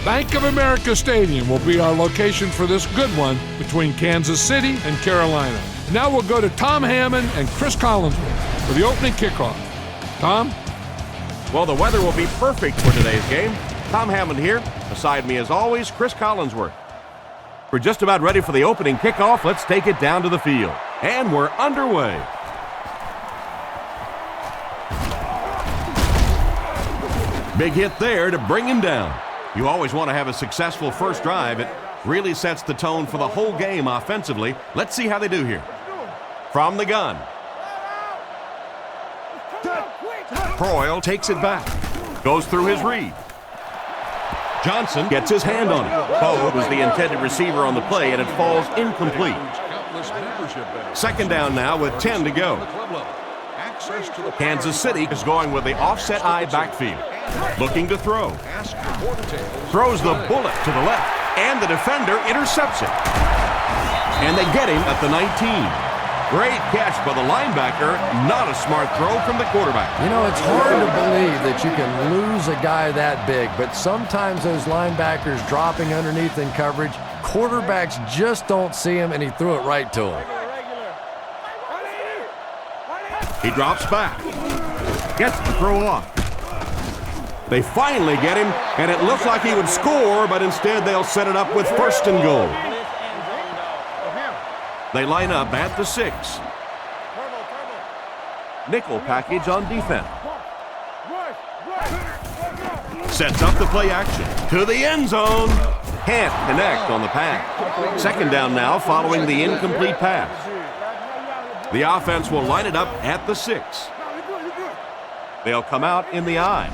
Bank of America Stadium will be our location for this good one between Kansas City and Carolina. Now we'll go to Tom Hammond and Chris Collinsworth for the opening kickoff. Tom? Well, the weather will be perfect for today's game. Tom Hammond here. Beside me, as always, Chris Collinsworth. We're just about ready for the opening kickoff. Let's take it down to the field. And we're underway. Big hit there to bring him down. You always want to have a successful first drive. It really sets the tone for the whole game offensively. Let's see how they do here. From the gun. Croyle takes it back. Goes through his read. Johnson gets his hand on it. Poe was the intended receiver on the play, and it falls incomplete. Second down now with 10 to go. Kansas City is going with the offset eye backfield. Looking to throw. Throws the bullet to the left, and the defender intercepts it. And they get him at the 19. Great catch by the linebacker. Not a smart throw from the quarterback. You know, it's hard to believe that you can lose a guy that big, but sometimes those linebackers dropping underneath in coverage, quarterbacks just don't see him, and he threw it right to him. He drops back. Gets the throw off. They finally get him, and it looks like he would score, but instead they'll set it up with first and goal. They line up at the 6. Nickel package on defense. Sets up the play action to the end zone. Can't connect on the pass. Second down now following the incomplete pass. The offense will line it up at the 6. They'll come out in the I.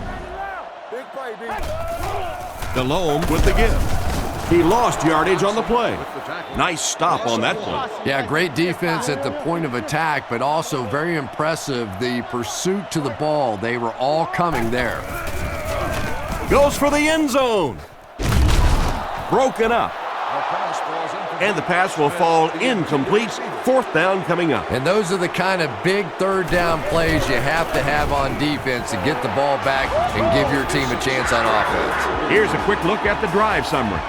Delhomme with the give. He lost yardage on the play. Nice stop on that play. Yeah, great defense at the point of attack, but also very impressive the pursuit to the ball. They were all coming there. Goes for the end zone. Broken up. And the pass will fall incomplete. Fourth down coming up. And those are the kind of big third down plays you have to have on defense to get the ball back and give your team a chance on offense. Here's a quick look at the drive summary.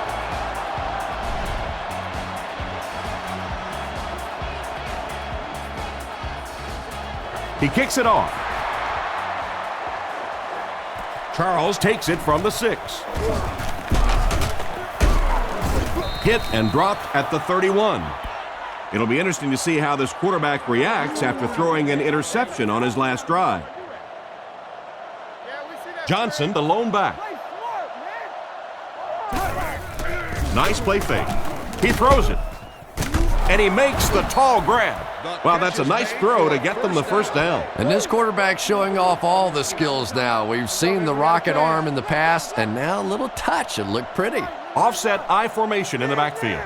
He kicks it off. Charles takes it from the 6. Hit and dropped at the 31. It'll be interesting to see how this quarterback reacts after throwing an interception on his last drive. Johnson, the lone back. Nice play fake. He throws it. And he makes the tall grab. Wow, that's a nice throw to get them the first down. And this quarterback's showing off all the skills now. We've seen the rocket arm in the past, and now a little touch. It looked pretty. Offset I formation in the backfield.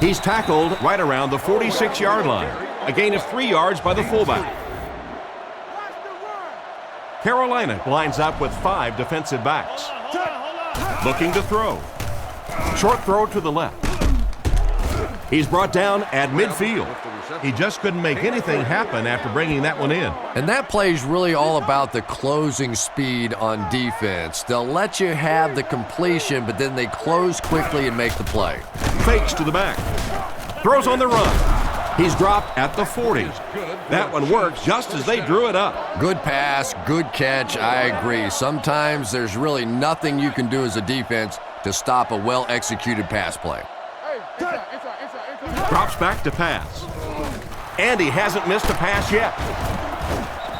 He's tackled right around the 46-yard line. A gain of 3 yards by the fullback. Carolina lines up with 5 defensive backs. Looking to throw. Short throw to the left. He's brought down at midfield. He just couldn't make anything happen after bringing that one in. And that play is really all about the closing speed on defense. They'll let you have the completion, but then they close quickly and make the play. Fakes to the back. Throws on the run. He's dropped at the 40. That one worked just as they drew it up. Good pass, good catch, I agree. Sometimes there's really nothing you can do as a defense to stop a well-executed pass play. Drops back to pass. And he hasn't missed a pass yet.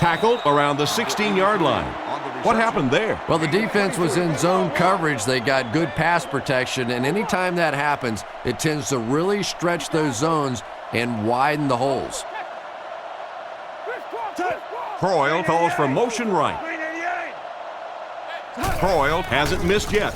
Tackled around the 16-yard line. What happened there? Well, the defense was in zone coverage. They got good pass protection, and anytime that happens, it tends to really stretch those zones and widen the holes. Croyle calls for motion right. Croyle hasn't missed yet.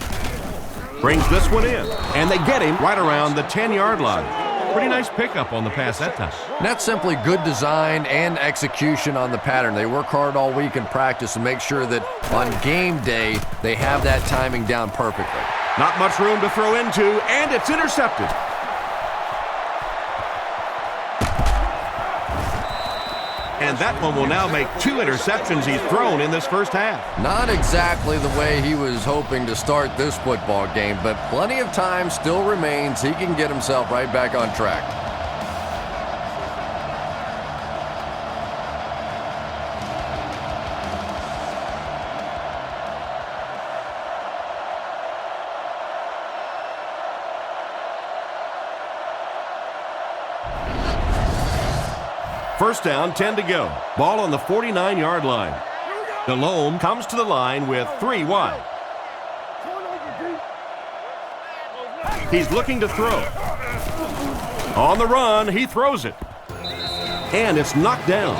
Brings this one in, and they get him right around the 10-yard line. Pretty nice pickup on the pass that time. And that's simply good design and execution on the pattern. They work hard all week in practice to make sure that on game day they have that timing down perfectly. Not much room to throw into, and it's intercepted. And that one will now make 2 interceptions he's thrown in this first half. Not exactly the way he was hoping to start this football game, but plenty of time still remains. He can get himself right back on track. First down, 10 to go. Ball on the 49-yard line. Delhomme comes to the line with 3 wide. He's looking to throw. On the run, he throws it. And it's knocked down.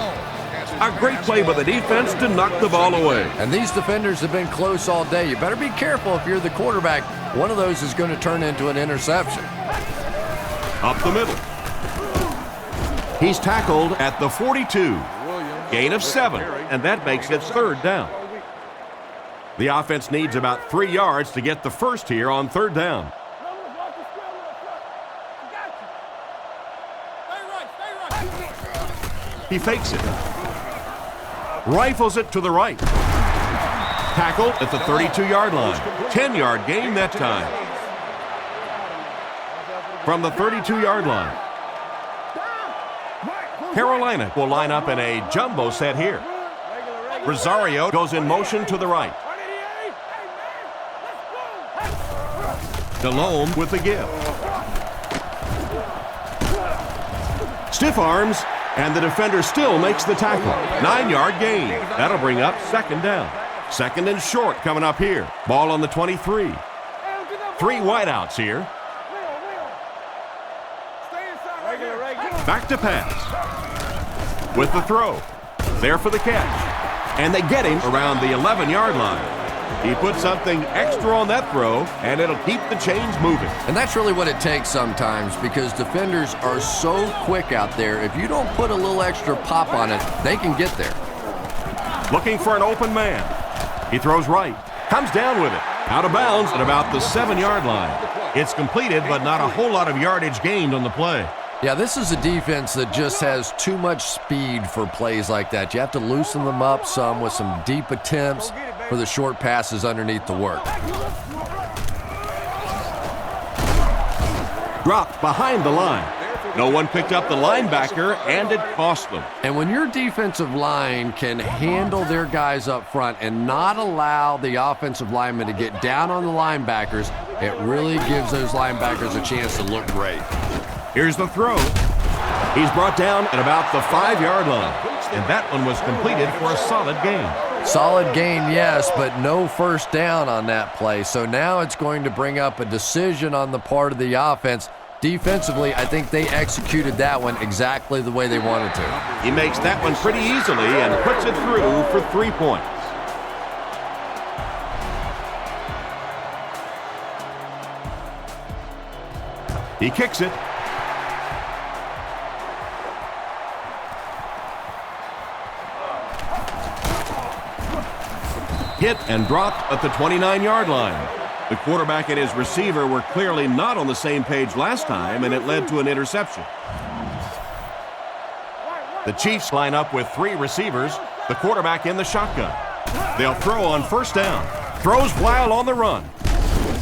A great play by the defense to knock the ball away. And these defenders have been close all day. You better be careful if you're the quarterback. One of those is going to turn into an interception. Up the middle. He's tackled at the 42. Gain of 7, and that makes it 3rd down. The offense needs about 3 yards to get the first here on 3rd down. He fakes it. Rifles it to the right. Tackled at the 32-yard line. 10-yard gain that time. From the 32-yard line. Carolina will line up in a jumbo set here. Rosario goes in motion to the right. Delhomme with the give. Stiff arms, and the defender still makes the tackle. 9-yard gain. That'll bring up 2nd down. 2nd and short coming up here. Ball on the 23. 3 wideouts here. Back to pass. With the throw. There for the catch. And they get him around the 11-yard line. He put something extra on that throw, and it'll keep the chains moving. And that's really what it takes sometimes, because defenders are so quick out there. If you don't put a little extra pop on it, they can get there. Looking for an open man. He throws right. Comes down with it. Out of bounds at about the 7-yard line. It's completed, but not a whole lot of yardage gained on the play. Yeah, this is a defense that just has too much speed for plays like that. You have to loosen them up some with some deep attempts for the short passes underneath the work. Dropped behind the line. No one picked up the linebacker, and it cost them. And when your defensive line can handle their guys up front and not allow the offensive linemen to get down on the linebackers, it really gives those linebackers a chance to look great. Here's the throw. He's brought down at about the 5-yard line, and that one was completed for a solid gain. Solid gain, yes, but no first down on that play. So now it's going to bring up a decision on the part of the offense. Defensively, I think they executed that one exactly the way they wanted to. He makes that one pretty easily and puts it through for 3 points. He kicks it. Hit and dropped at the 29-yard line. The quarterback and his receiver were clearly not on the same page last time, and it led to an interception. The Chiefs line up with 3 receivers, the quarterback in the shotgun. They'll throw on first down. Throws while on the run.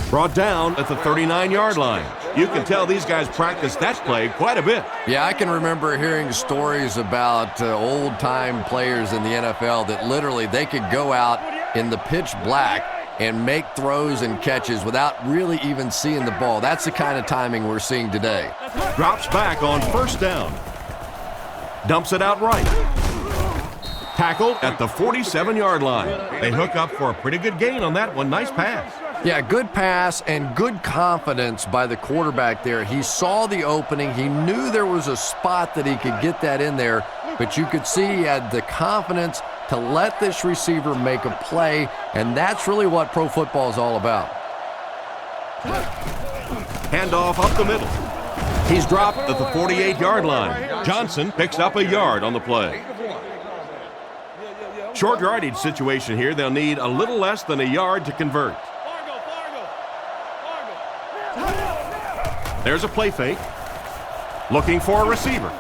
Brought down at the 39-yard line. You can tell these guys practice that play quite a bit. Yeah, I can remember hearing stories about old-time players in the NFL that literally they could go out in the pitch black and make throws and catches without really even seeing the ball. That's the kind of timing we're seeing today. Drops back on first down. Dumps it out right. Tackled at the 47-yard line. They hook up for a pretty good gain on that one. Nice pass. Yeah, good pass and good confidence by the quarterback there. He saw the opening. He knew there was a spot that he could get that in there, but you could see he had the confidence to let this receiver make a play, and that's really what pro football is all about. Handoff up the middle. He's dropped at the 48-yard line. Johnson picks up a yard on the play. Short yardage situation here. They'll need a little less than a yard to convert. There's a play fake. Looking for a receiver.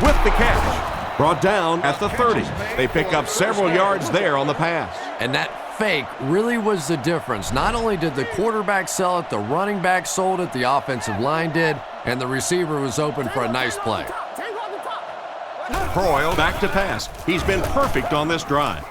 With the catch. Brought down at the 30. They pick up several yards there on the pass. And that fake really was the difference. Not only did the quarterback sell it, the running back sold it, the offensive line did, and the receiver was open for a nice play. Croyle back to pass. He's been perfect on this drive.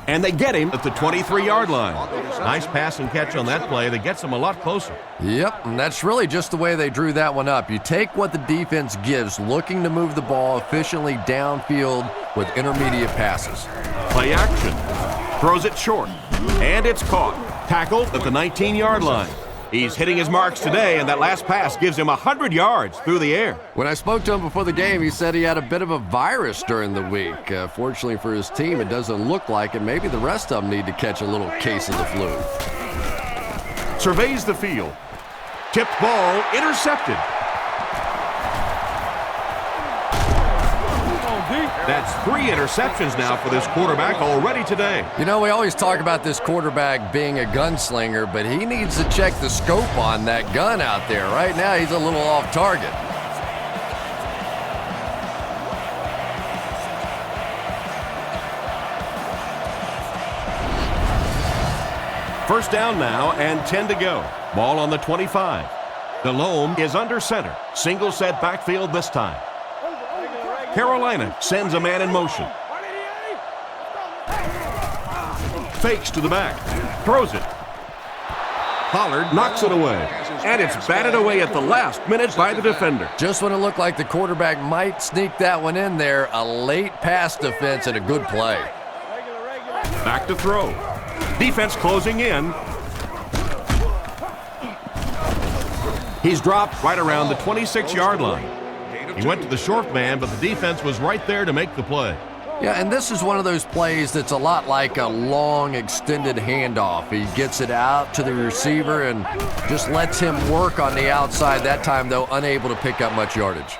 And they get him at the 23-yard line. Nice pass and catch on that play that gets him a lot closer. Yep, and that's really just the way they drew that one up. You take what the defense gives, looking to move the ball efficiently downfield with intermediate passes. Play action. Throws it short. And it's caught. Tackled at the 19-yard line. He's hitting his marks today, and that last pass gives him 100 yards through the air. When I spoke to him before the game, he said he had a bit of a virus during the week. Fortunately for his team, it doesn't look like it. Maybe the rest of them need to catch a little case of the flu. Surveys the field. Tipped ball, intercepted. That's 3 interceptions now for this quarterback already today. You know, we always talk about this quarterback being a gunslinger, but he needs to check the scope on that gun out there. Right now, he's a little off target. First down now and 10 to go. Ball on the 25. Delhomme is under center. Single set backfield this time. Carolina sends a man in motion. Fakes to the back. Throws it. Pollard knocks it away. And it's batted away at the last minute by the defender. Just when it looked like the quarterback might sneak that one in there, a late pass defense and a good play. Back to throw. Defense closing in. He's dropped right around the 26-yard line. He went to the short man, but the defense was right there to make the play. Yeah, and this is one of those plays that's a lot like a long, extended handoff. He gets it out to the receiver and just lets him work on the outside. That time, though, unable to pick up much yardage.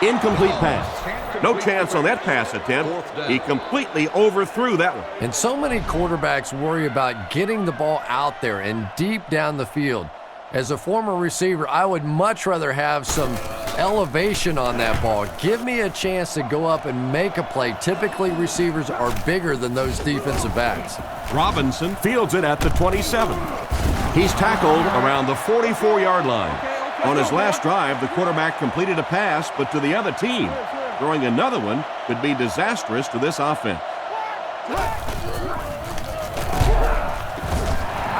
Incomplete pass. No chance on that pass attempt. He completely overthrew that one. And so many quarterbacks worry about getting the ball out there and deep down the field. As a former receiver, I would much rather have some elevation on that ball. Give me a chance to go up and make a play. Typically, receivers are bigger than those defensive backs. Robinson fields it at the 27. He's tackled around the 44-yard line. On his last drive, the quarterback completed a pass, but to the other team. Throwing another one could be disastrous to this offense.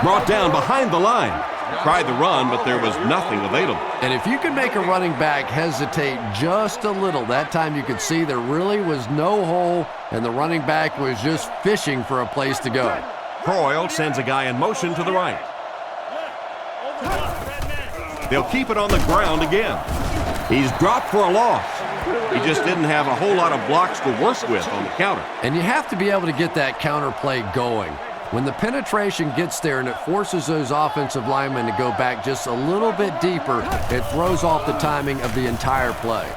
Brought down behind the line. Tried the run, but there was nothing available. And if you can make a running back hesitate just a little, that time you could see there really was no hole, and the running back was just fishing for a place to go. Croyle sends a guy in motion to the right. They'll keep it on the ground again. He's dropped for a loss. He just didn't have a whole lot of blocks to work with on the counter. And you have to be able to get that counter play going. When the penetration gets there and it forces those offensive linemen to go back just a little bit deeper, it throws off the timing of the entire play.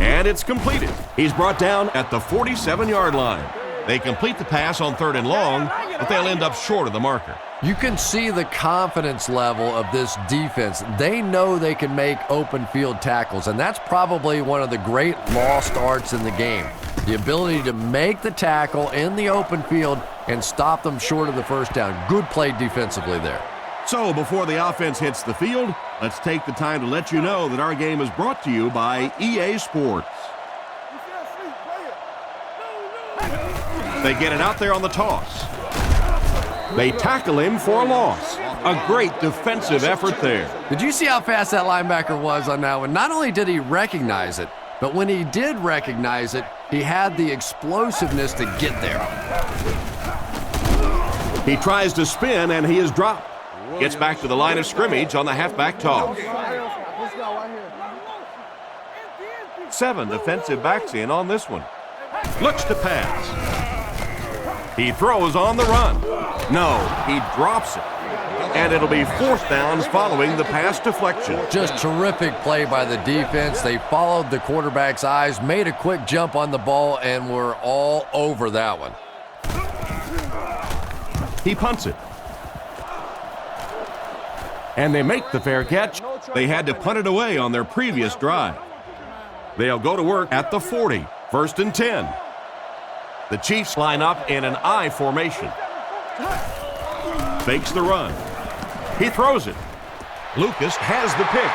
And it's completed. He's brought down at the 47-yard line. They complete the pass on 3rd and long, but they'll end up short of the marker. You can see the confidence level of this defense. They know they can make open field tackles, and that's probably one of the great lost arts in the game. The ability to make the tackle in the open field and stop them short of the first down. Good play defensively there. So before the offense hits the field, let's take the time to let you know that our game is brought to you by EA Sports. They get it out there on the toss. They tackle him for a loss. A great defensive effort there. Did you see how fast that linebacker was on that one? Not only did he recognize it, but when he did recognize it, he had the explosiveness to get there. He tries to spin, and he is dropped. Gets back to the line of scrimmage on the halfback toss. 7 defensive backs in on this one. Looks to pass. He throws on the run. No, he drops it. And it'll be 4th downs following the pass deflection. Just terrific play by the defense. They followed the quarterback's eyes, made a quick jump on the ball, and were all over that one. He punts it. And they make the fair catch. They had to punt it away on their previous drive. They'll go to work at the 40, 1st and 10. The Chiefs line up in an I formation. Fakes the run. He throws it. Lucas has the pick.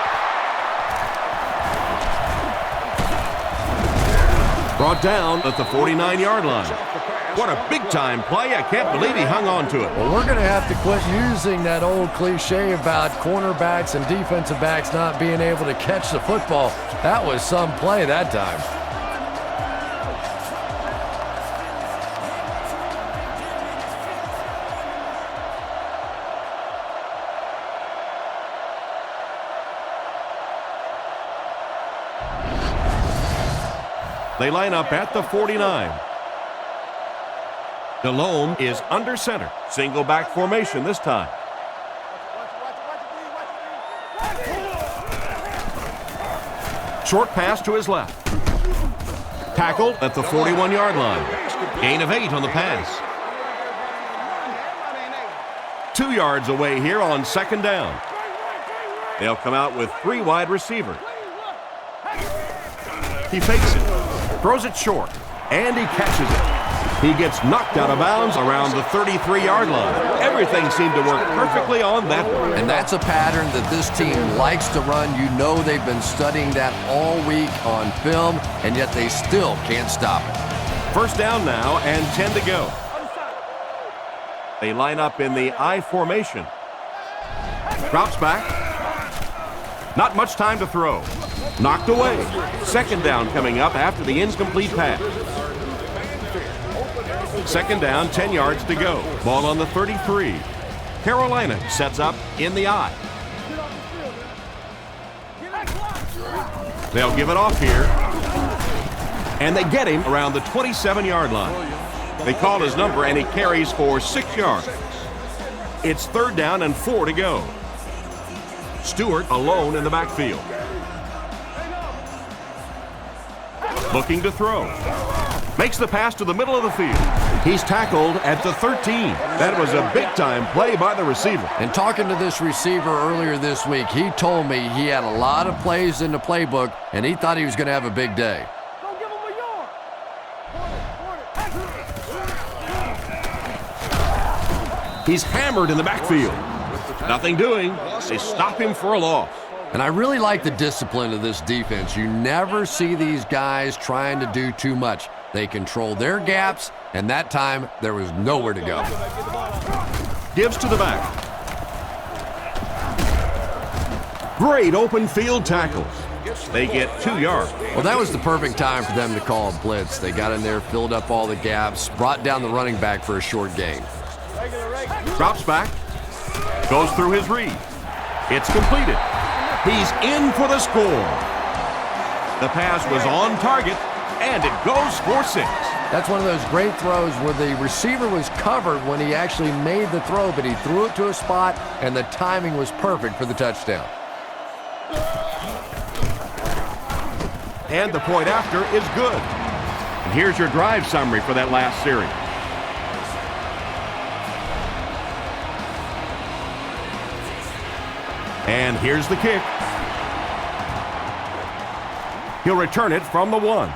Brought down at the 49-yard line. What a big-time play. I can't believe he hung on to it. Well, we're going to have to quit using that old cliche about cornerbacks and defensive backs not being able to catch the football. That was some play that time. They line up at the 49. Delhomme is under center. Single back formation this time. Short pass to his left. Tackled at the 41-yard line. Gain of 8 on the pass. 2 yards away here on 2nd down. They'll come out with 3 wide receivers. He fakes it. Throws it short, and he catches it. He gets knocked out of bounds around the 33-yard line. Everything seemed to work perfectly on that one. And that's a pattern that this team likes to run. You know they've been studying that all week on film, and yet they still can't stop it. 1st down now and 10 to go. They line up in the I formation. Drops back. Not much time to throw. Knocked away. 2nd down coming up after the incomplete pass. 2nd down, 10 yards to go. Ball on the 33. Carolina sets up in the I. They'll give it off here. And they get him around the 27-yard line. They call his number and he carries for 6 yards. It's 3rd down and 4 to go. Stewart alone in the backfield. Looking to throw. Makes the pass to the middle of the field. He's tackled at the 13. That was a big-time play by the receiver. And talking to this receiver earlier this week, he told me he had a lot of plays in the playbook, and he thought he was going to have a big day. He's hammered in the backfield. Nothing doing. They stop him for a loss. And I really like the discipline of this defense. You never see these guys trying to do too much. They control their gaps, and that time there was nowhere to go. Gives to the back. Great open field tackles. They get 2 yards. Well, that was the perfect time for them to call a blitz. They got in there, filled up all the gaps, brought down the running back for a short gain. Drops back. Goes through his read. It's completed. He's in for the score. The pass was on target, and it goes for 6. That's one of those great throws where the receiver was covered when he actually made the throw, but he threw it to a spot, and the timing was perfect for the touchdown. And the point after is good. And here's your drive summary for that last series. And here's the kick. He'll return it from the 1.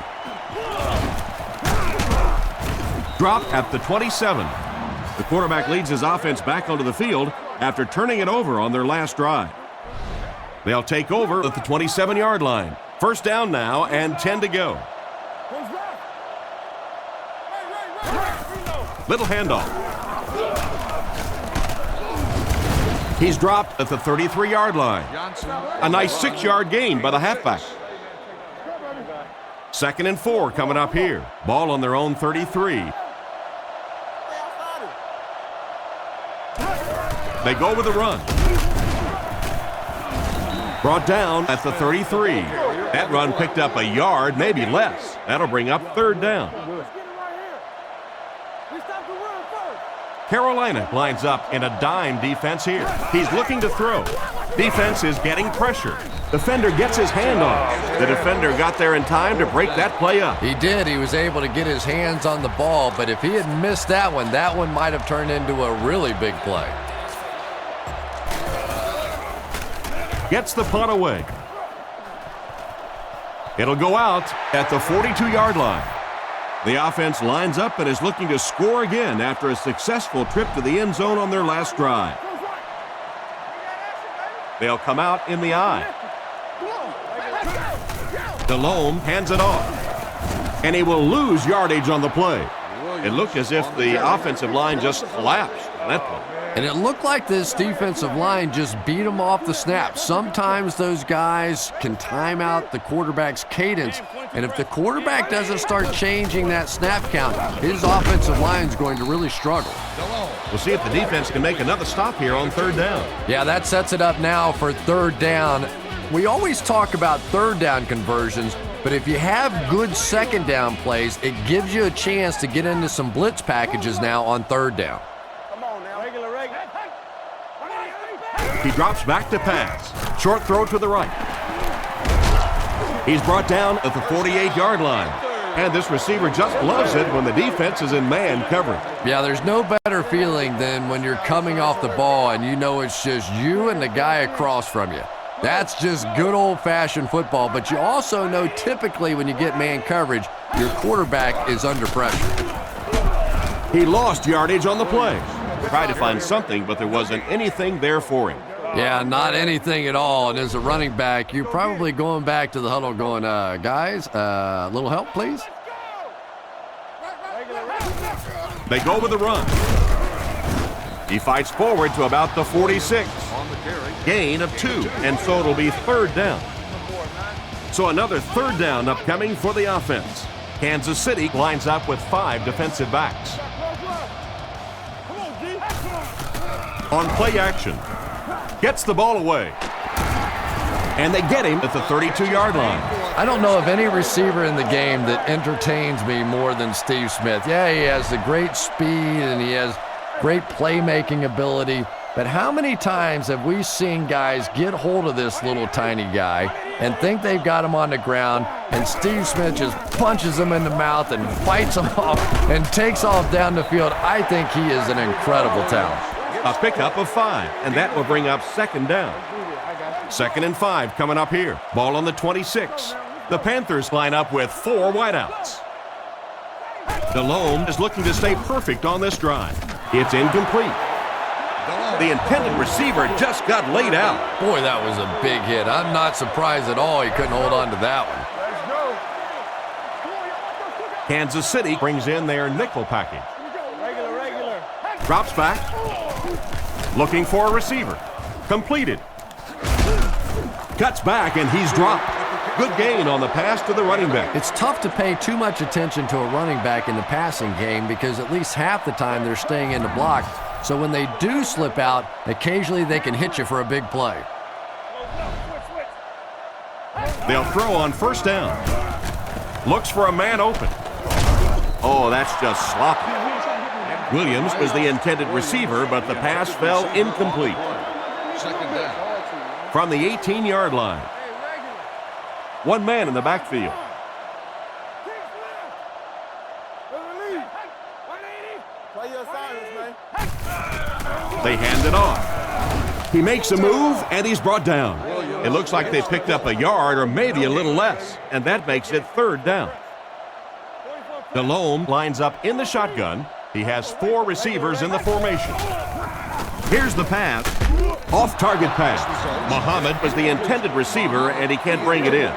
Dropped at the 27. The quarterback leads his offense back onto the field after turning it over on their last drive. They'll take over at the 27-yard line. 1st down now and 10 to go. Little handoff. He's dropped at the 33-yard line. A nice 6-yard gain by the halfback. 2nd and 4 coming up here. Ball on their own 33. They go with the run. Brought down at the 33. That run picked up a yard, maybe less. That'll bring up 3rd down. Carolina lines up in a dime defense here. He's looking to throw. Defense is getting pressure. Defender gets his hand on it. The defender got there in time to break that play up. He did. He was able to get his hands on the ball, but if he had missed that one might have turned into a really big play. Gets the punt away. It'll go out at the 42-yard line. The offense lines up and is looking to score again after a successful trip to the end zone on their last drive. They'll come out in the I. Delhomme hands it off, and he will lose yardage on the play. It looked as if the offensive line just collapsed on that play. And it looked like this defensive line just beat them off the snap. Sometimes those guys can time out the quarterback's cadence, and if the quarterback doesn't start changing that snap count, his offensive line is going to really struggle. We'll see if the defense can make another stop here on third down. Yeah, that sets it up now for third down. We always talk about third down conversions, but if you have good second down plays, it gives you a chance to get into some blitz packages now on third down. He drops back to pass. Short throw to the right. He's brought down at the 48-yard line. And this receiver just loves it when the defense is in man coverage. Yeah, there's no better feeling than when you're coming off the ball and you know it's just you and the guy across from you. That's just good old-fashioned football, but you also know typically when you get man coverage, your quarterback is under pressure. He lost yardage on the play. Tried to find something, but there wasn't anything there for him. Yeah, not anything at all. And as a running back, you're probably going back to the huddle going, guys, a little help, please? They go with the run. He fights forward to about the 46. Gain of 2, and so it'll be third down. So another third down upcoming for the offense. Kansas City lines up with 5 defensive backs. On play action. Gets the ball away. And they get him at the 32-yard line. I don't know of any receiver in the game that entertains me more than Steve Smith. Yeah, he has the great speed and he has great playmaking ability. But how many times have we seen guys get hold of this little tiny guy and think they've got him on the ground, and Steve Smith just punches him in the mouth and fights him off and takes off down the field? I think he is an incredible talent. A pickup of 5, and that will bring up second down. 2nd and 5 coming up here. Ball on the 26. The Panthers line up with 4 wideouts. Delhomme is looking to stay perfect on this drive. It's incomplete. The intended receiver just got laid out. Boy, that was a big hit. I'm not surprised at all he couldn't hold on to that one. Kansas City brings in their nickel package. Drops back. Looking for a receiver. Completed. Cuts back, and he's dropped. Good gain on the pass to the running back. It's tough to pay too much attention to a running back in the passing game because at least half the time they're staying in the block. So when they do slip out, occasionally they can hit you for a big play. They'll throw on first down. Looks for a man open. Oh, that's just sloppy. Williams was the intended receiver, but the pass fell incomplete. From the 18-yard line. One man in the backfield. They hand it off. He makes a move, and he's brought down. It looks like they picked up a yard or maybe a little less, and that makes it third down. Delhomme lines up in the shotgun. He has 4 receivers in the formation. Here's the pass. Off-target pass. Muhammad was the intended receiver, and he can't bring it in.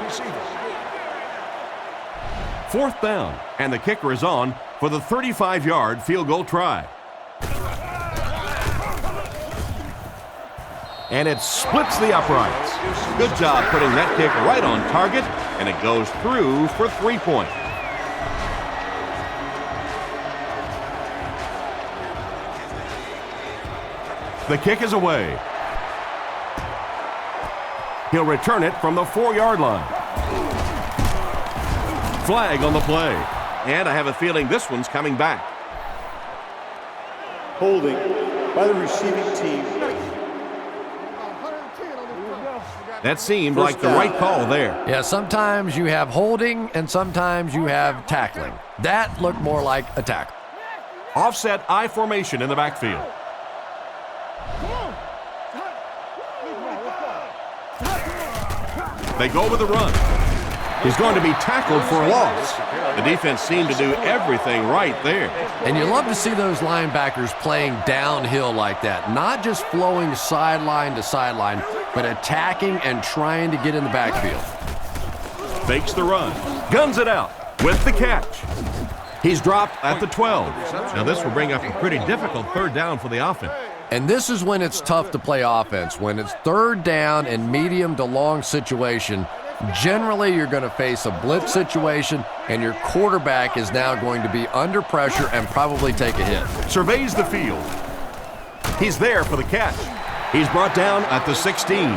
4th down, and the kicker is on for the 35-yard field goal try. And it splits the uprights. Good job putting that kick right on target, and it goes through for 3 points. The kick is away. He'll return it from the 4-yard line. Flag on the play. And I have a feeling this one's coming back. Holding by the receiving team. That seemed like the right call there. Yeah, sometimes you have holding and sometimes you have tackling. That looked more like a tackle. Offset I formation in the backfield. They go with the run. He's going to be tackled for a loss. The defense seemed to do everything right there. And you love to see those linebackers playing downhill like that, not just flowing sideline to sideline, but attacking and trying to get in the backfield. Fakes the run, guns it out with the catch. He's dropped at the 12. Now this will bring up a pretty difficult third down for the offense. And this is when it's tough to play offense. When it's third down and medium to long situation, generally you're going to face a blitz situation, and your quarterback is now going to be under pressure and probably take a hit. Surveys the field. He's there for the catch. He's brought down at the 16.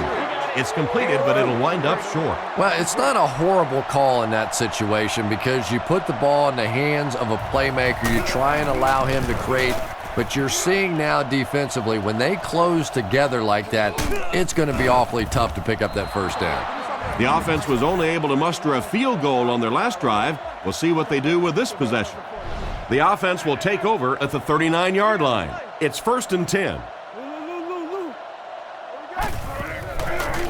It's completed, but it'll wind up short. Well, it's not a horrible call in that situation because you put the ball in the hands of a playmaker. You try and allow him to create, but you're seeing now defensively, when they close together like that, it's going to be awfully tough to pick up that first down. The offense was only able to muster a field goal on their last drive. We'll see what they do with this possession. The offense will take over at the 39-yard line. It's 1st and 10.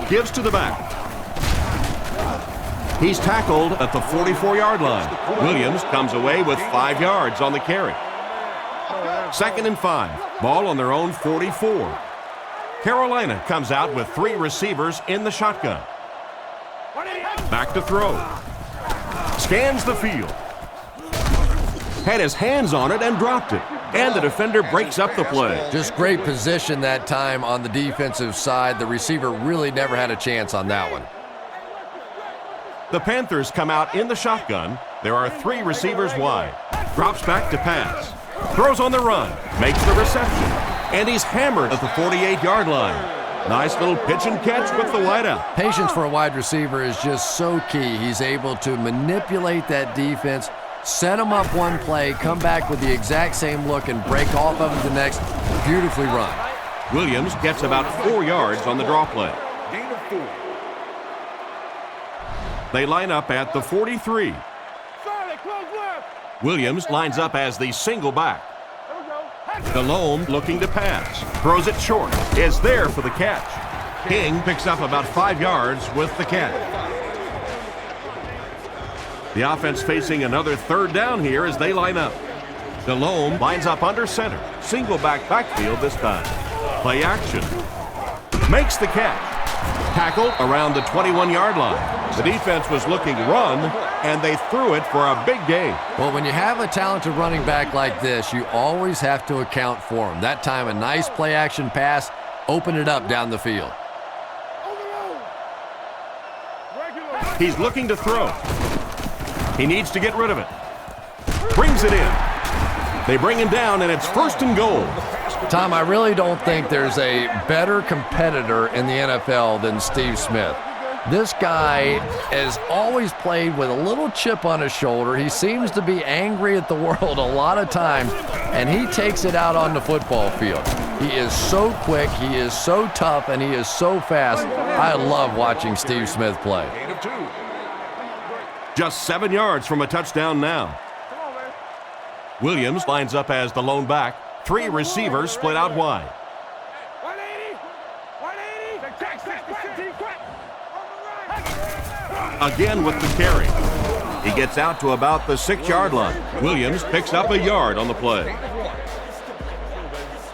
Gives to the back. He's tackled at the 44-yard line. Williams comes away with 5 yards on the carry. 2nd and 5. Ball on their own 44. Carolina comes out with 3 receivers in the shotgun. Back to throw. Scans the field. Had his hands on it and dropped it. And the defender breaks up the play. Just great position that time on the defensive side. The receiver really never had a chance on that one. The Panthers come out in the shotgun. There are 3 receivers wide. Drops back to pass. Throws on the run. Makes the reception. And he's hammered at the 48-yard line. Nice little pitch and catch with the wideout. Patience for a wide receiver is just so key. He's able to manipulate that defense, set them up one play, come back with the exact same look, and break off of it the next. Beautifully run. Williams gets about 4 yards on the draw play. They line up at the 43. Williams lines up as the single back. Delhomme looking to pass. Throws it short. Is there for the catch. King picks up about 5 yards with the catch. The offense facing another third down here as they line up. Delhomme lines up under center. Single backfield this time. Play action. Makes the catch. Tackled around the 21-yard line. The defense was looking run, and they threw it for a big gain. Well, when you have a talented running back like this, you always have to account for him. That time, a nice play-action pass opened it up down the field. He's looking to throw. He needs to get rid of it. Brings it in. They bring him down, and it's 1st and goal. Tom, I really don't think there's a better competitor in the NFL than Steve Smith. This guy has always played with a little chip on his shoulder. He seems to be angry at the world a lot of times, and he takes it out on the football field. He is so quick, he is so tough, and he is so fast. I love watching Steve Smith play. Just 7 yards from a touchdown now. Williams lines up as the lone back. 3 receivers split out wide. Again with the carry. He gets out to about the 6-yard line. Williams picks up a yard on the play.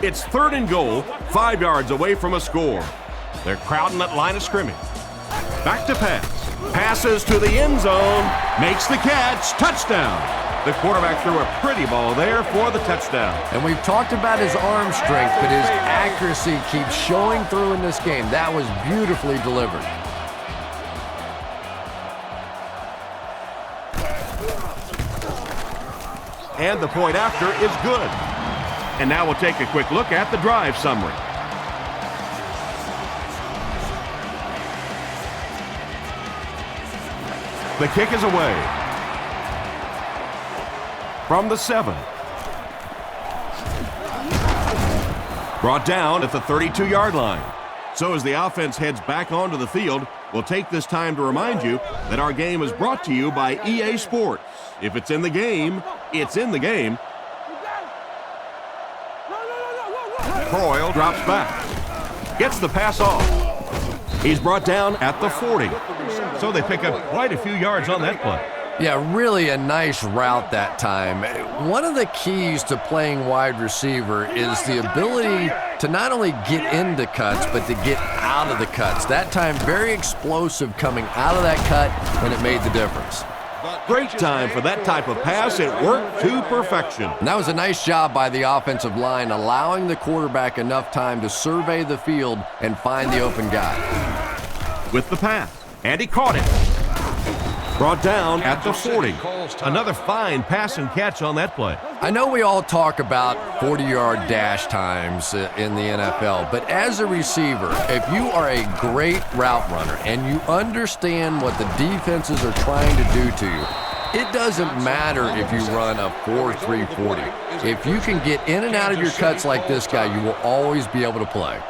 It's 3rd and goal, 5 yards away from a score. They're crowding that line of scrimmage. Back to pass. Passes to the end zone. Makes the catch. Touchdown. The quarterback threw a pretty ball there for the touchdown. And we've talked about his arm strength, but his accuracy keeps showing through in this game. That was beautifully delivered. And the point after is good. And now we'll take a quick look at the drive summary. The kick is away. From the 7. Brought down at the 32-yard line. So as the offense heads back onto the field, we'll take this time to remind you that our game is brought to you by EA Sports. If it's in the game, it's in the game. Croyle drops back. Gets the pass off. He's brought down at the 40. So they pick up quite a few yards on that play. Yeah, really a nice route that time. One of the keys to playing wide receiver is the ability to not only get into cuts, but to get out of the cuts. That time, very explosive coming out of that cut, and it made the difference. Great time for that type of pass. It worked to perfection. And that was a nice job by the offensive line, allowing the quarterback enough time to survey the field and find the open guy. With the pass, and he caught it. Brought down at the 40. Another fine pass and catch on that play. I know we all talk about 40-yard dash times in the NFL, but as a receiver, if you are a great route runner and you understand what the defenses are trying to do to you, it doesn't matter if you run a 4.3 40. If you can get in and out of your cuts like this guy, you will always be able to play.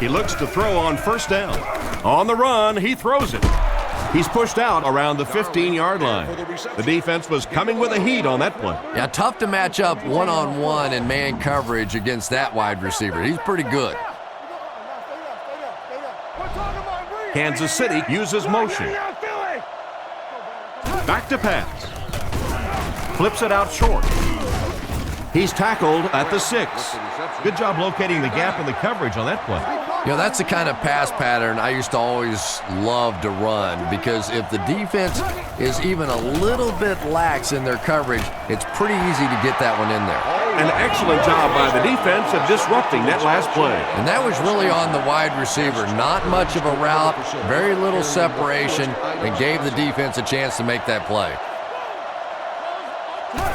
He looks to throw on first down. On the run, he throws it. He's pushed out around the 15-yard line. The defense was coming with a heat on that play. Yeah, tough to match up one-on-one in man coverage against that wide receiver. He's pretty good. Kansas City uses motion. Back to pass. Flips it out short. He's tackled at the 6. Good job locating the gap in the coverage on that play. You know, that's the kind of pass pattern I used to always love to run, because if the defense is even a little bit lax in their coverage, it's pretty easy to get that one in there. An excellent job by the defense of disrupting that last play. And that was really on the wide receiver. Not much of a route, very little separation, and gave the defense a chance to make that play.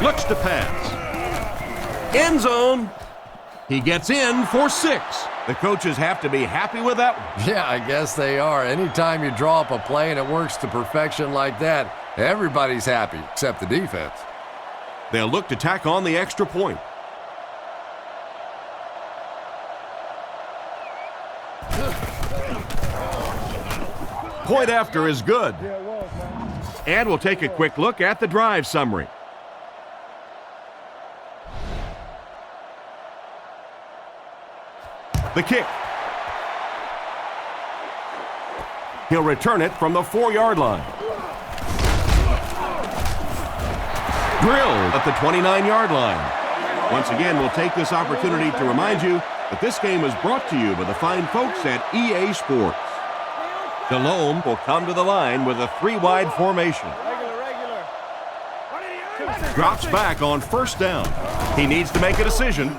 Looks to pass. End zone. He gets in for 6. The coaches have to be happy with that one. Yeah, I guess they are. Anytime you draw up a play and it works to perfection like that, everybody's happy except the defense. They'll look to tack on the extra point. Point after is good. And we'll take a quick look at the drive summary. The kick. He'll return it from the 4-yard line. Drilled at the 29-yard line. Once again, we'll take this opportunity to remind you that this game is brought to you by the fine folks at EA Sports. Delhomme will come to the line with a 3-wide formation. Drops back on first down. He needs to make a decision.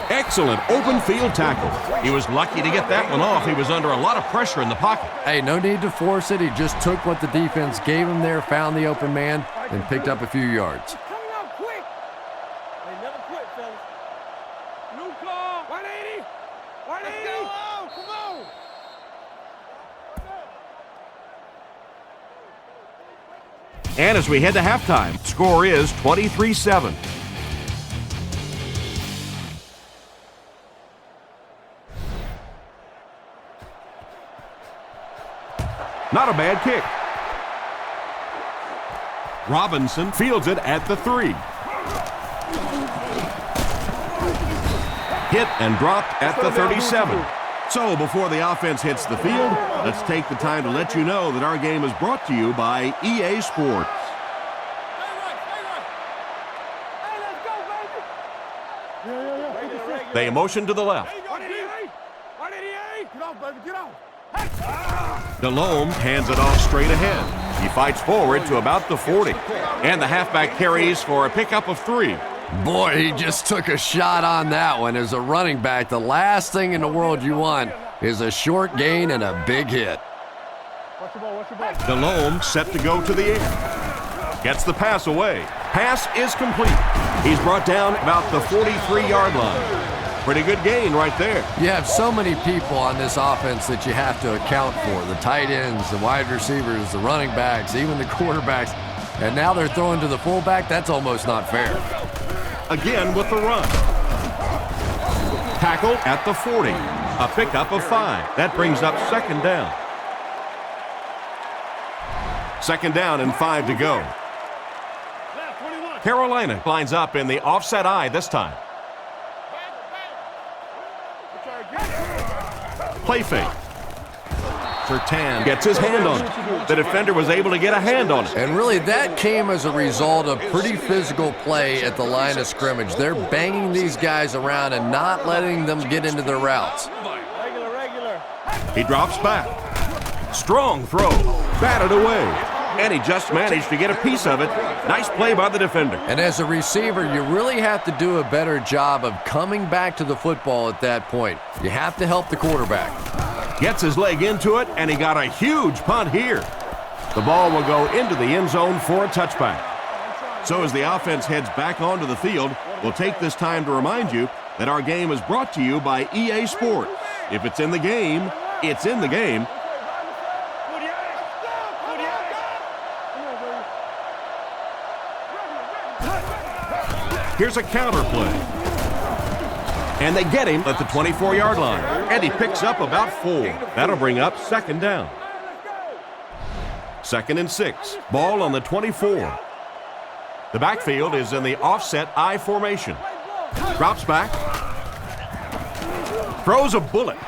Excellent open field tackle. He was lucky to get that one off. He was under a lot of pressure in the pocket. Hey, no need to force it. He just took what the defense gave him there, found the open man, and picked up a few yards. Coming up quick. They never quit, fellas. New call. 180. 180. Come on. And as we head to halftime, score is 23-7. Not a bad kick. Robinson fields it at the 3. Hit and dropped at the 37. So before the offense hits the field, let's take the time to let you know that our game is brought to you by EA Sports. They motion to the left. Delhomme hands it off straight ahead. He fights forward to about the 40. And the halfback carries for a pickup of 3. Boy, he just took a shot on that one. As a running back, the last thing in the world you want is a short gain and a big hit. Delhomme set to go to the air. Gets the pass away. Pass is complete. He's brought down about the 43-yard line. Pretty good gain right there. You have so many people on this offense that you have to account for. The tight ends, the wide receivers, the running backs, even the quarterbacks. And now they're throwing to the fullback. That's almost not fair. Again with the run. Tackle at the 40. A pickup of 5. That brings up second down. Second down and 5 to go. Carolina lines up in the offset eye this time. Play fake. for 10. Gets his hand on it. The defender was able to get a hand on it. And really, that came as a result of pretty physical play at the line of scrimmage. They're banging these guys around and not letting them get into their routes. He drops back. Strong throw. Batted away. And he just managed to get a piece of it. Nice play by the defender. And as a receiver, you really have to do a better job of coming back to the football at that point. You have to help the quarterback. Gets his leg into it, and he got a huge punt here. The ball will go into the end zone for a touchback. So as the offense heads back onto the field, we'll take this time to remind you that our game is brought to you by EA Sports. If it's in the game, it's in the game. Here's a counter play. And they get him at the 24-yard line. And he picks up about 4. That'll bring up second down. 2nd and 6. Ball on the 24. The backfield is in the offset I formation. Drops back. Throws a bullet.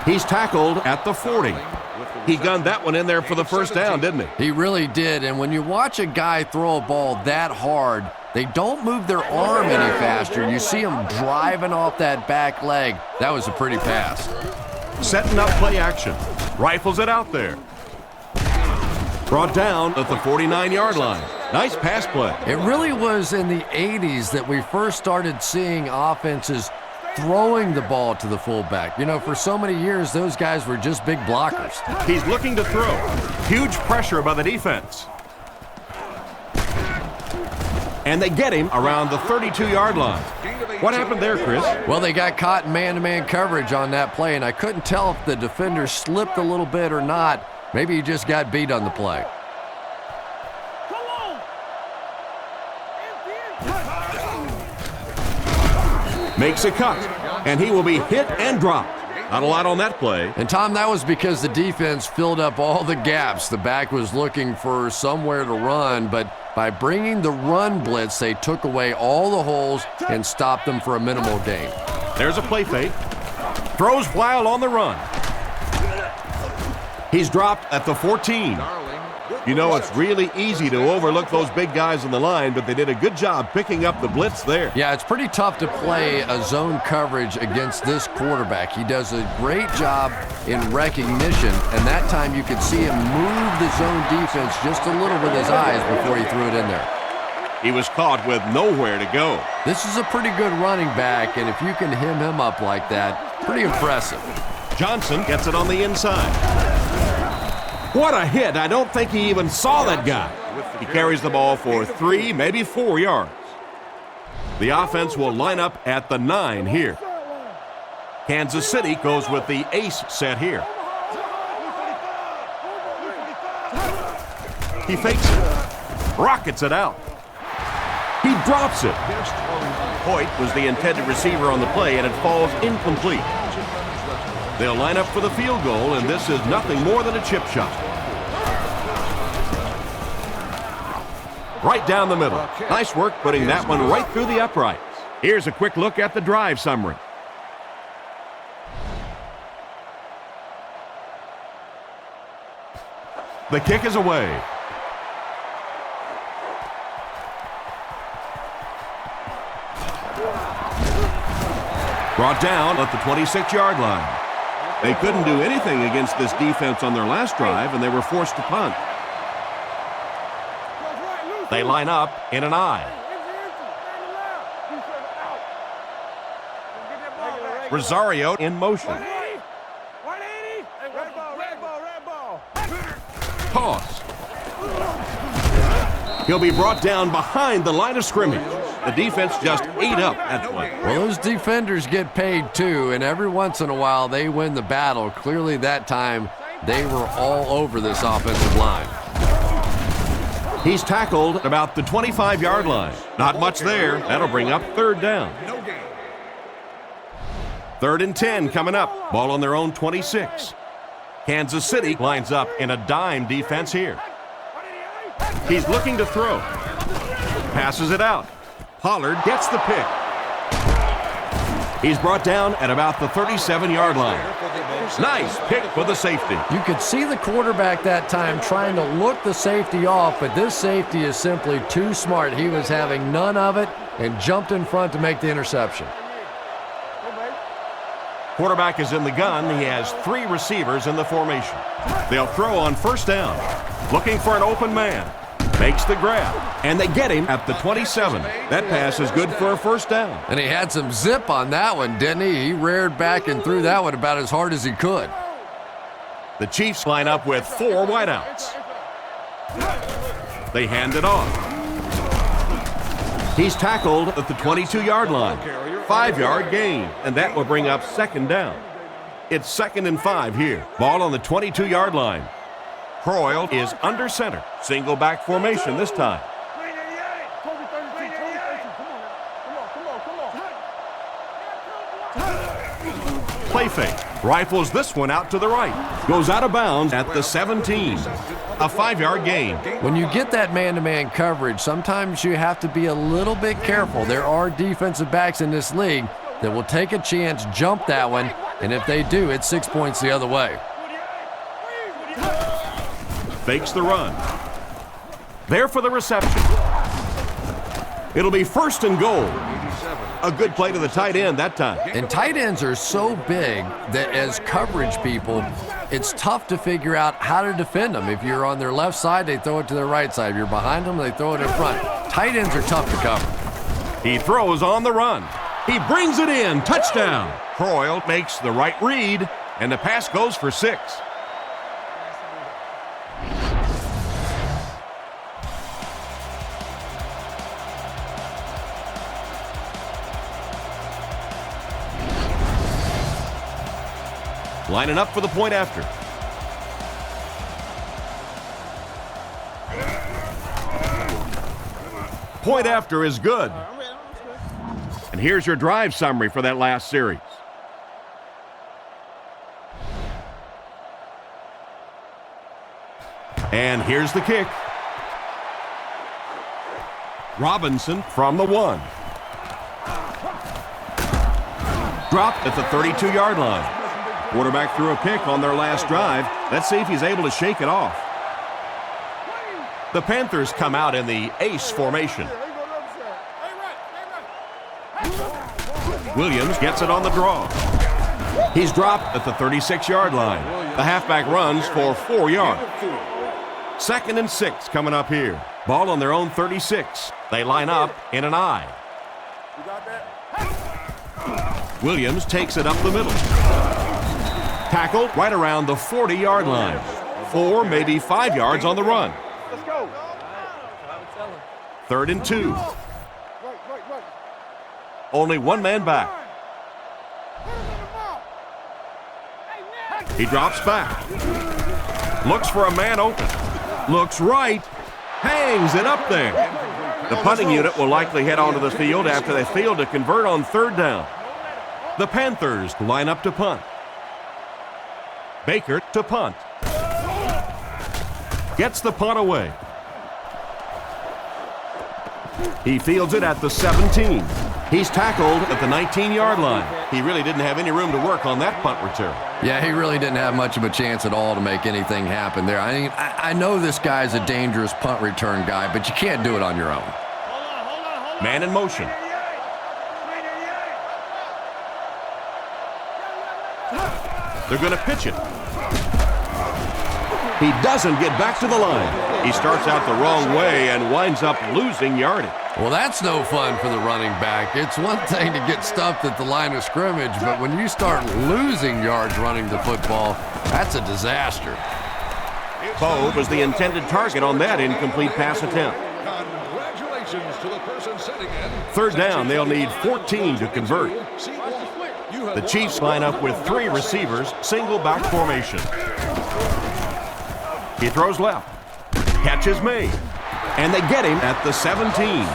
He's tackled at the 40. He gunned that one in there for the first down, didn't he? He really did, and when you watch a guy throw a ball that hard, they don't move their arm any faster. You see them driving off that back leg. That was a pretty pass. Setting up play action. Rifles it out there. Brought down at the 49-yard line. Nice pass play. It really was in the 80s that we first started seeing offenses throwing the ball to the fullback. You know, for so many years, those guys were just big blockers. He's looking to throw. Huge pressure by the defense. And they get him around the 32-yard line. What happened there, Chris? Well, they got caught in man-to-man coverage on that play, and I couldn't tell if the defender slipped a little bit or not. Maybe he just got beat on the play. Makes a cut, and he will be hit and dropped. Not a lot on that play. And, Tom, that was because the defense filled up all the gaps. The back was looking for somewhere to run, but by bringing the run blitz, they took away all the holes and stopped them for a minimal gain. There's a play fake. Throws while on the run. He's dropped at the 14. You know, it's really easy to overlook those big guys on the line, but they did a good job picking up the blitz there. Yeah, it's pretty tough to play a zone coverage against this quarterback. He does a great job in recognition, and that time you could see him move the zone defense just a little with his eyes before he threw it in there. He was caught with nowhere to go. This is a pretty good running back, and if you can hem him up like that, pretty impressive. Johnson gets it on the inside. What a hit. I don't think he even saw that guy. He carries the ball for 3, maybe 4 yards. The offense will line up at the 9 here. Kansas City goes with the ace set here. He fakes it. Rockets it out. He drops it. Hoyt was the intended receiver on the play, and it falls incomplete. They'll line up for the field goal, and this is nothing more than a chip shot. Right down the middle. Nice work putting that one right through the uprights. Here's a quick look at the drive summary. The kick is away. Brought down at the 26-yard line. They couldn't do anything against this defense on their last drive, and they were forced to punt. They line up in an I. Rosario in motion. Toss. He'll be brought down behind the line of scrimmage. The defense just ate up that one. Well, those defenders get paid too, and every once in a while they win the battle. Clearly that time they were all over this offensive line. He's tackled at about the 25-yard line. Not much there. That'll bring up third down. 3rd and 10 coming up. Ball on their own 26. Kansas City lines up in a dime defense here. He's looking to throw. Passes it out. Pollard gets the pick. He's brought down at about the 37-yard line. Nice pick for the safety. You could see the quarterback that time trying to look the safety off, but this safety is simply too smart. He was having none of it and jumped in front to make the interception. Quarterback is in the gun. He has 3 receivers in the formation. They'll throw on first down. Looking for an open man. Makes the grab. And they get him at the 27. That pass is good for a first down. And he had some zip on that one, didn't he? He reared back and threw that one about as hard as he could. The Chiefs line up with 4 wideouts. They hand it off. He's tackled at the 22-yard line. 5-yard gain, and that will bring up second down. It's 2nd and 5 here. Ball on the 22-yard line. Croyle is under center. Single back formation this time. Play fake. Rifles this one out to the right. Goes out of bounds at the 17. A 5-yard gain. When you get that man-to-man coverage, sometimes you have to be a little bit careful. There are defensive backs in this league that will take a chance, jump that one, and if they do, it's 6 points the other way. Fakes the run. There for the reception. It'll be 1st and goal. A good play to the tight end that time. And tight ends are so big that as coverage people, it's tough to figure out how to defend them. If you're on their left side, they throw it to their right side. If you're behind them, they throw it in front. Tight ends are tough to cover. He throws on the run. He brings it in. Touchdown. Croyle makes the right read, and the pass goes for 6. Lining up for the point after. Point after is good. And here's your drive summary for that last series. And here's the kick. Robinson from the 1. Dropped at the 32-yard line. Quarterback threw a pick on their last drive. Let's see if he's able to shake it off. The Panthers come out in the ace formation. Williams gets it on the draw. He's dropped at the 36-yard line. The halfback runs for 4 yards. 2nd and 6 coming up here. Ball on their own 36. They line up in an I. Williams takes it up the middle. Tackled right around the 40-yard line. 4, maybe 5 yards on the run. Let's go. 3rd and 2. Only one man back. He drops back. Looks for a man open. Looks right. Hangs it up there. The punting unit will likely head onto the field after they fail to convert on 3rd down. The Panthers line up to punt. Baker to punt. Gets the punt away. He fields it at the 17. He's tackled at the 19-yard line. He really didn't have any room to work on that punt return. Yeah, he really didn't have much of a chance at all to make anything happen there. I mean, I know this guy's a dangerous punt return guy, but you can't do it on your own. Man in motion. They're going to pitch it. He doesn't get back to the line. He starts out the wrong way and winds up losing yardage. Well, that's no fun for the running back. It's one thing to get stuffed at the line of scrimmage, but when you start losing yards running the football, that's a disaster. Poe was the intended target on that incomplete pass attempt. Congratulations to the person sitting in. 3rd down, they'll need 14 to convert. The Chiefs line up with 3 receivers, single back formation. He throws left. Catch is made. And they get him at the 17.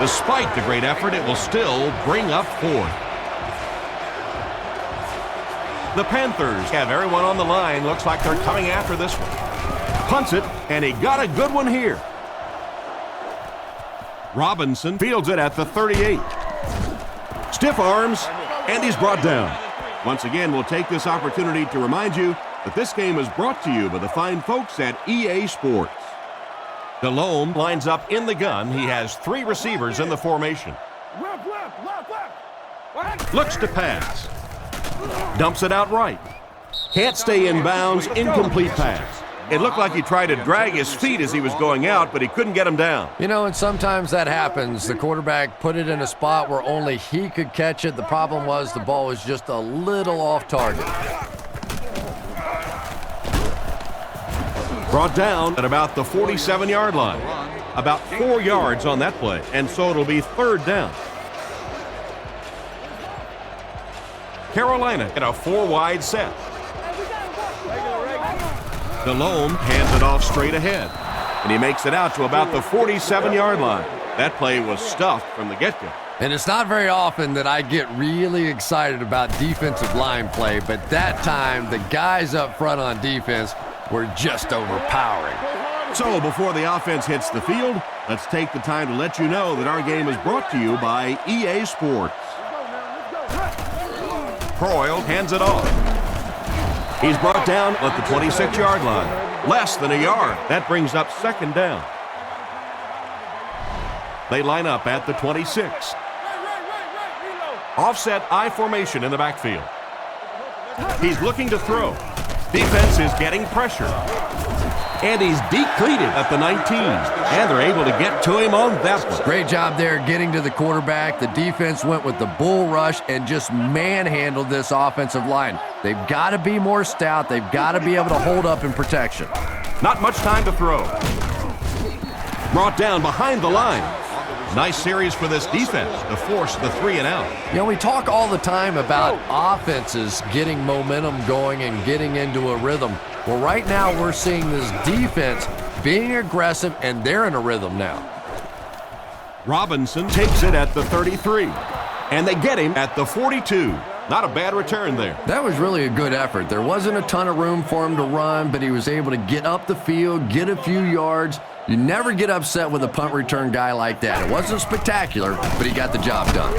Despite the great effort, it will still bring up 4th. The Panthers have everyone on the line. Looks like they're coming after this one. Punts it, and he got a good one here. Robinson fields it at the 38. Stiff arms, and he's brought down. Once again, we'll take this opportunity to remind you that this game is brought to you by the fine folks at EA Sports. DeLome lines up in the gun. He has 3 receivers in the formation. Looks to pass. Dumps it out right. Can't stay in bounds. Incomplete pass. It looked like he tried to drag his feet as he was going out, but he couldn't get him down. You know, and sometimes that happens. The quarterback put it in a spot where only he could catch it. The problem was the ball was just a little off target. Brought down at about the 47-yard line. About 4 yards on that play, and so it'll be 3rd down. Carolina in a 4-wide set. DeLome hands it off straight ahead, and he makes it out to about the 47-yard line. That play was stuffed from the get-go. And it's not very often that I get really excited about defensive line play, but that time the guys up front on defense were just overpowering. So before the offense hits the field, let's take the time to let you know that our game is brought to you by EA Sports. Croyle hands it off. He's brought down at the 26-yard line. Less than a yard. That brings up 2nd down. They line up at the 26. Offset I formation in the backfield. He's looking to throw. Defense is getting pressure. And he's depleted at the 19. And they're able to get to him on that one. Great job there getting to the quarterback. The defense went with the bull rush and just manhandled this offensive line. They've got to be more stout. They've got to be able to hold up in protection. Not much time to throw. Brought down behind the line. Nice series for this defense to force the 3 and out. You know, we talk all the time about offenses getting momentum going and getting into a rhythm. Well, right now we're seeing this defense being aggressive, and they're in a rhythm now. Robinson takes it at the 33, and they get him at the 42. Not a bad return there. That was really a good effort. There wasn't a ton of room for him to run, but he was able to get up the field, get a few yards. You never get upset with a punt return guy like that. It wasn't spectacular, but he got the job done.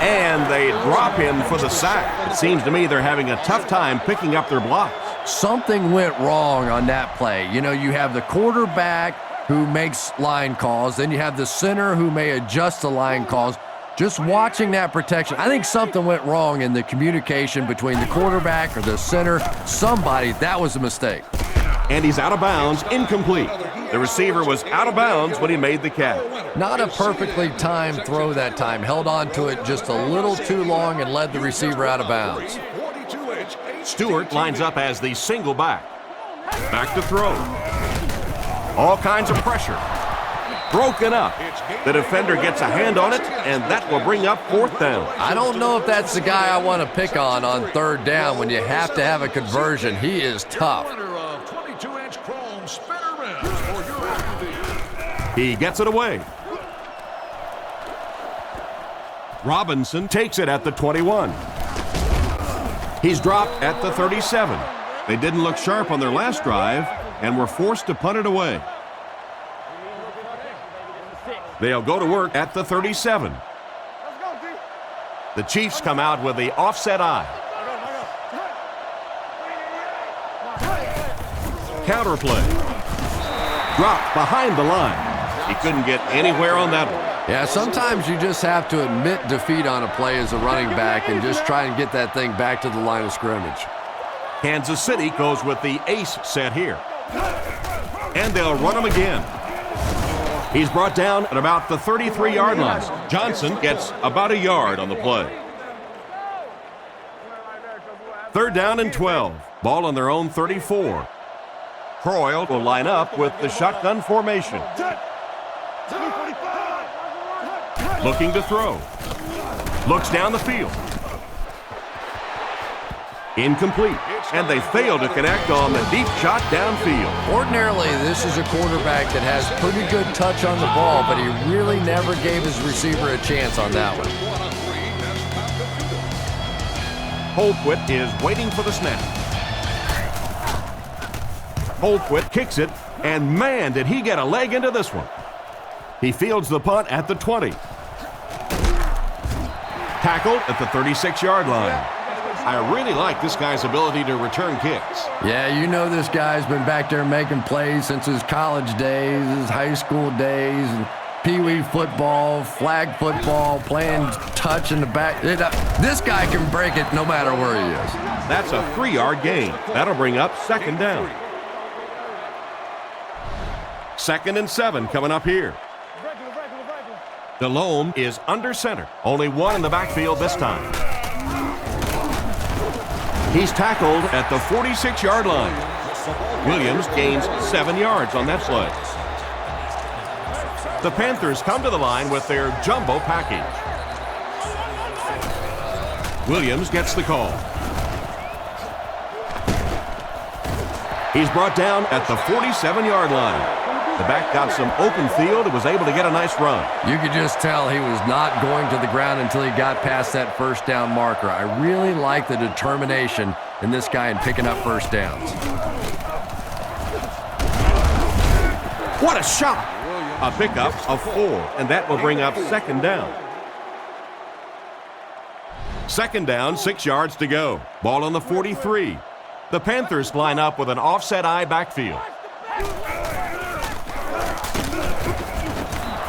And they drop him for the sack. It seems to me they're having a tough time picking up their blocks. Something went wrong on that play. You know, you have the quarterback who makes line calls, then you have the center who may adjust the line calls. Just watching that protection, I think something went wrong in the communication between the quarterback or the center. Somebody, that was a mistake. And he's out of bounds, incomplete. The receiver was out of bounds when he made the catch. Not a perfectly timed throw that time. Held on to it just a little too long and led the receiver out of bounds. Stewart lines up as the single back. Back to throw. All kinds of pressure. Broken up. The defender gets a hand on it, and that will bring up 4th down. I don't know if that's the guy I want to pick on 3rd down when you have to have a conversion. He is tough. He gets it away. Robinson takes it at the 21. He's dropped at the 37. They didn't look sharp on their last drive and were forced to punt it away. They'll go to work at the 37. The Chiefs come out with the offset I. Counterplay. Dropped behind the line. He couldn't get anywhere on that one. Yeah, sometimes you just have to admit defeat on a play as a running back and just try and get that thing back to the line of scrimmage. Kansas City goes with the ace set here. And they'll run him again. He's brought down at about the 33-yard line. Johnson gets about a yard on the play. 3rd down and 12. Ball on their own 34. Croyle will line up with the shotgun formation. Looking to throw. Looks down the field. Incomplete. And they fail to connect on the deep shot downfield. Ordinarily, this is a quarterback that has pretty good touch on the ball, but he really never gave his receiver a chance on that one. Holquit is waiting for the snap. Holquit kicks it, and man, did he get a leg into this one. He fields the punt at the 20. Tackled at the 36-yard line. I really like this guy's ability to return kicks. Yeah, you know this guy's been back there making plays since his college days, his high school days, and pee-wee football, flag football, playing touch in the back. This guy can break it no matter where he is. That's a 3-yard gain. That'll bring up second down. 2nd and 7 coming up here. Delhomme is under center. Only one in the backfield this time. He's tackled at the 46-yard line. Williams gains 7 yards on that play. The Panthers come to the line with their jumbo package. Williams gets the call. He's brought down at the 47-yard line. The back got some open field and was able to get a nice run. You could just tell he was not going to the ground until he got past that first down marker. I really like the determination in this guy in picking up first downs. What a shot! A pickup of 4, and that will bring up second down. Second down, 6 yards to go. Ball on the 43. The Panthers line up with an offset I backfield.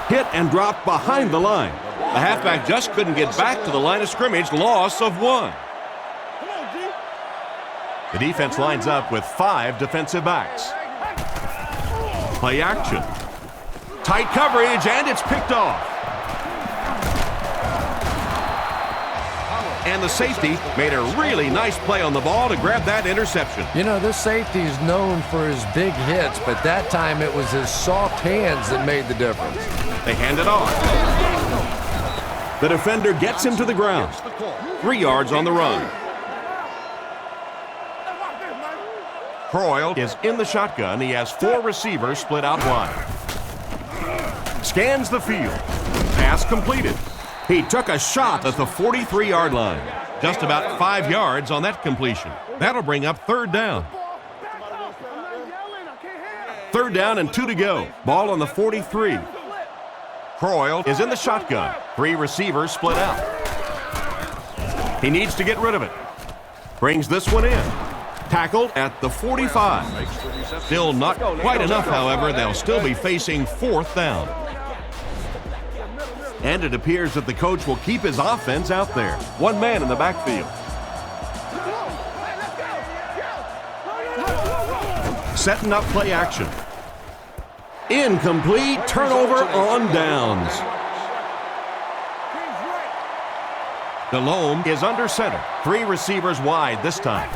Hit and dropped behind the line. The halfback just couldn't get back to the line of scrimmage. Loss of 1. The defense lines up with 5 defensive backs. Play action. Tight coverage, and it's picked off. And the safety made a really nice play on the ball to grab that interception. You know, this safety is known for his big hits, but that time it was his soft hands that made the difference. They hand it off. The defender gets him to the ground. 3 yards on the run. Croyle is in the shotgun. He has 4 receivers split out wide. Scans the field. Pass completed. He took a shot at the 43-yard line. Just about 5 yards on that completion. That'll bring up third down. Third down and 2 to go. Ball on the 43. Croyle is in the shotgun. 3 receivers split out. He needs to get rid of it. Brings this one in. Tackled at the 45. Still not quite enough, however. They'll still be facing 4th down. And it appears that the coach will keep his offense out there. 1 man in the backfield. Setting up play action. Incomplete. Turnover on downs. Delhomme is under center. 3 receivers wide this time.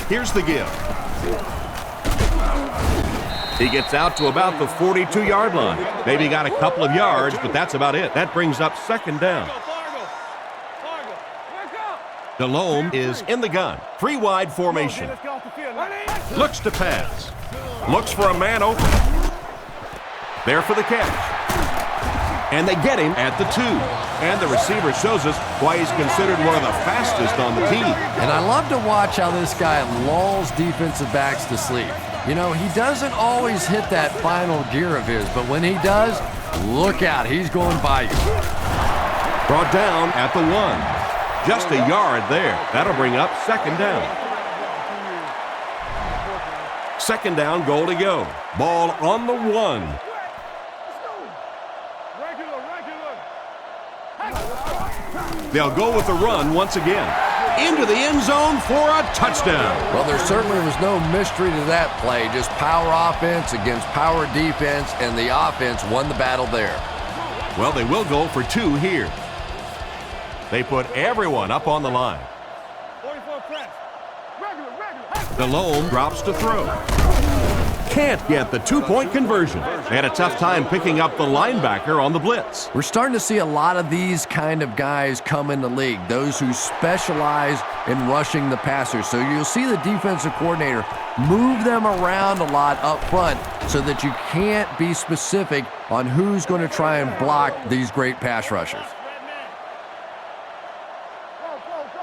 Here's the give. He gets out to about the 42-yard line. Maybe got a couple of yards, but that's about it. That brings up second down. Delhomme is in the gun. 3 wide formation. Looks to pass. Looks for a man open. There for the catch. And they get him at the 2. And the receiver shows us why he's considered one of the fastest on the team. And I love to watch how this guy lulls defensive backs to sleep. You know, he doesn't always hit that final gear of his, but when he does, look out, he's going by you. Brought down at the 1. Just a yard there. That'll bring up second down. Second down, goal to go. Ball on the 1. They'll go with the run once again. Into the end zone for a touchdown. Well, there certainly was no mystery to that play. Just power offense against power defense, and the offense won the battle there. Well, they will go for 2 here. They put everyone up on the line. Delhomme drops to throw. Can't get the 2-point conversion. They had a tough time picking up the linebacker on the blitz. We're starting to see a lot of these kind of guys come in the league, those who specialize in rushing the passer. So you'll see the defensive coordinator move them around a lot up front so that you can't be specific on who's going to try and block these great pass rushers.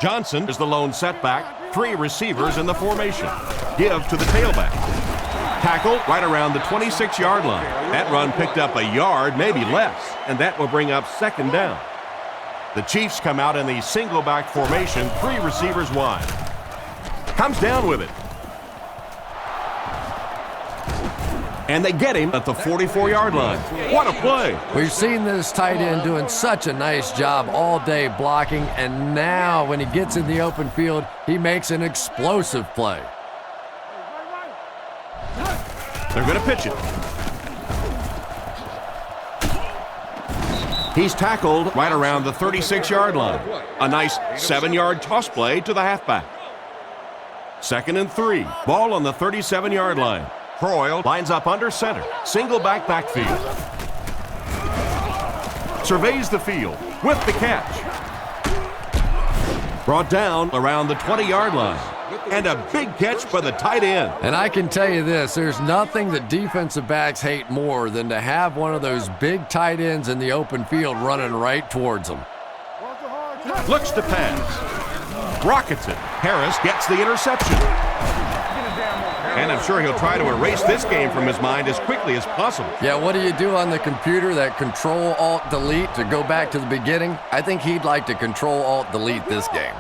Johnson is the lone setback. 3 receivers in the formation. Give to the tailback. Tackle right around the 26-yard line. That run picked up a yard, maybe less, and that will bring up second down. The Chiefs come out in the single back formation, 3 receivers wide. Comes down with it. And they get him at the 44-yard line. What a play. We've seen this tight end doing such a nice job all day blocking, and now when he gets in the open field, he makes an explosive play. They're going to pitch it. He's tackled right around the 36-yard line. A nice 7-yard toss play to the halfback. 2nd and 3. Ball on the 37-yard line. Croyle lines up under center. Single backfield. Surveys the field with the catch. Brought down around the 20-yard line. And a big catch by the tight end. And I can tell you this, there's nothing that defensive backs hate more than to have one of those big tight ends in the open field running right towards them. Looks to pass. Rockets it. Harris gets the interception. And I'm sure he'll try to erase this game from his mind as quickly as possible. Yeah, what do you do on the computer? That Control-Alt-Delete to go back to the beginning? I think he'd like to Control-Alt-Delete this game.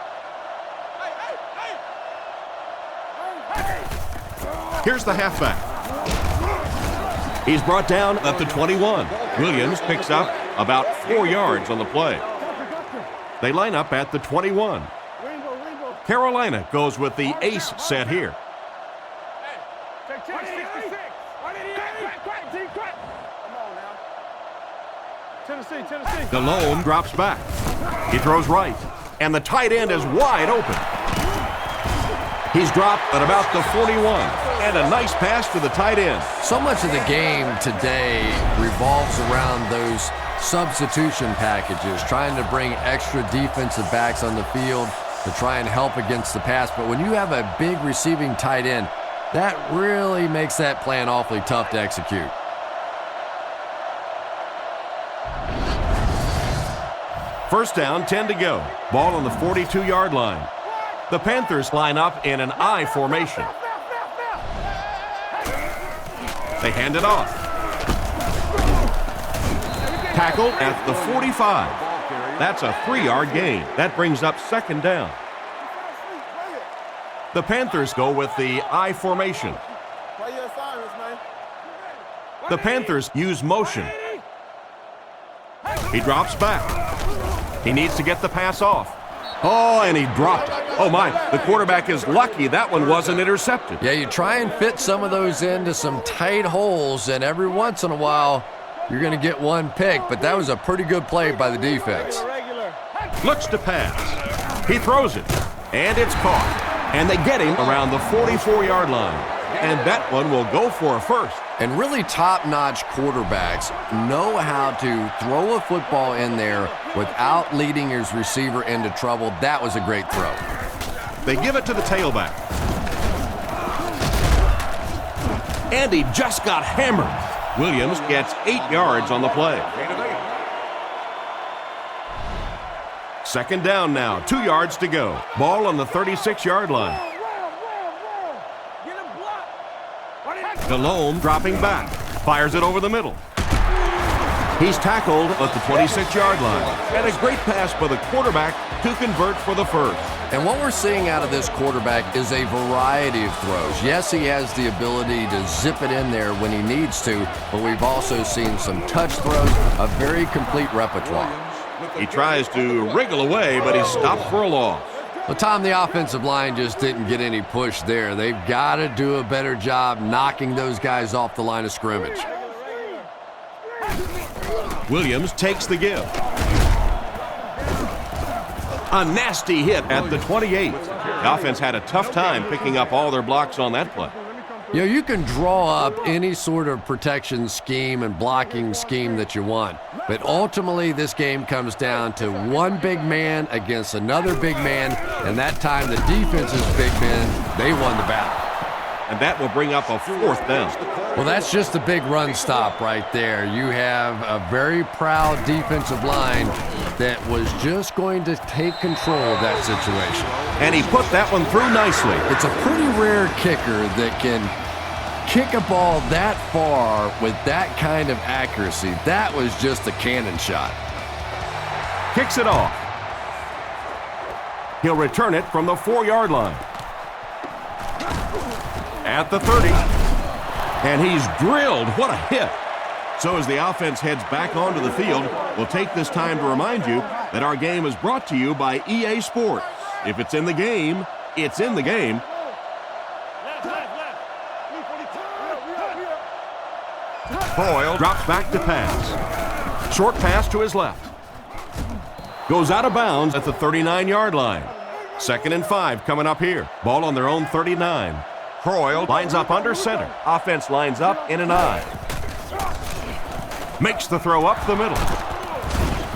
Here's the halfback. He's brought down at the 21. Williams picks up about 4 yards on the play. They line up at the 21. Carolina goes with the ace set here. Delhomme drops back. He throws right, and the tight end is wide open. He's dropped at about the 41, and a nice pass to the tight end. So much of the game today revolves around those substitution packages, trying to bring extra defensive backs on the field to try and help against the pass. But when you have a big receiving tight end, that really makes that plan awfully tough to execute. First down, 10 to go. Ball on the 42-yard line. The Panthers line up in an I formation. They hand it off. Tackled at the 45. That's a 3-yard gain. That brings up 2nd down. The Panthers go with the I formation. The Panthers use motion. He drops back. He needs to get the pass off. Oh, and he dropped it. Oh, my. The quarterback is lucky that one wasn't intercepted. Yeah, you try and fit some of those into some tight holes, and every once in a while, you're going to get one pick, but that was a pretty good play by the defense. Looks to pass. He throws it, and it's caught. And they get him around the 44-yard line. And that one will go for a first. And really top-notch quarterbacks know how to throw a football in there without leading his receiver into trouble. That was a great throw. They give it to the tailback. And he just got hammered. Williams gets 8 yards on the play. 2nd down now, 2 yards to go. Ball on the 36-yard line. Delhomme dropping back, fires it over the middle. He's tackled at the 26-yard line. And a great pass by the quarterback to convert for the first. And what we're seeing out of this quarterback is a variety of throws. Yes, he has the ability to zip it in there when he needs to, but we've also seen some touch throws, a very complete repertoire. He tries to wriggle away, but he's stopped for a loss. Well, Tom, the offensive line just didn't get any push there. They've got to do a better job knocking those guys off the line of scrimmage. Williams takes the give. A nasty hit at the 28. The offense had a tough time picking up all their blocks on that play. You know, you can draw up any sort of protection scheme and blocking scheme that you want, but ultimately this game comes down to one big man against another big man, and that time the defense's big men, they won the battle. And that will bring up a 4th down. Well, that's just a big run stop right there. You have a very proud defensive line that was just going to take control of that situation. And he put that one through nicely. It's a pretty rare kicker that can kick a ball that far with that kind of accuracy. That was just a cannon shot. Kicks it off. He'll return it from the 4-yard line. At the 30. And he's drilled. What a hit. So as the offense heads back onto the field, we'll take this time to remind you that our game is brought to you by EA Sports. If it's in the game, it's in the game. Boyle drops back to pass. Short pass to his left. Goes out of bounds at the 39-yard line. 2nd and 5 coming up here. Ball on their own 39. Boyle lines up under center. Offense lines up in an I. Makes the throw up the middle.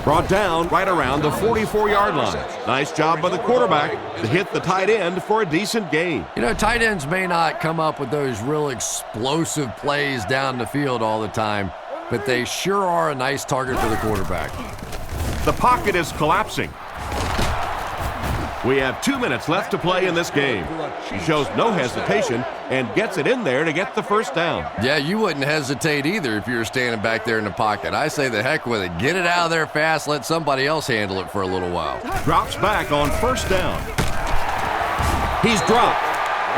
Brought down right around the 44-yard line. Nice job by the quarterback to hit the tight end for a decent gain. You know, tight ends may not come up with those real explosive plays down the field all the time, but they sure are a nice target for the quarterback. The pocket is collapsing. We have 2 minutes left to play in this game. He shows no hesitation and gets it in there to get the first down. Yeah, you wouldn't hesitate either if you were standing back there in the pocket. I say the heck with it. Get it out of there fast. Let somebody else handle it for a little while. Drops back on 1st down. He's dropped,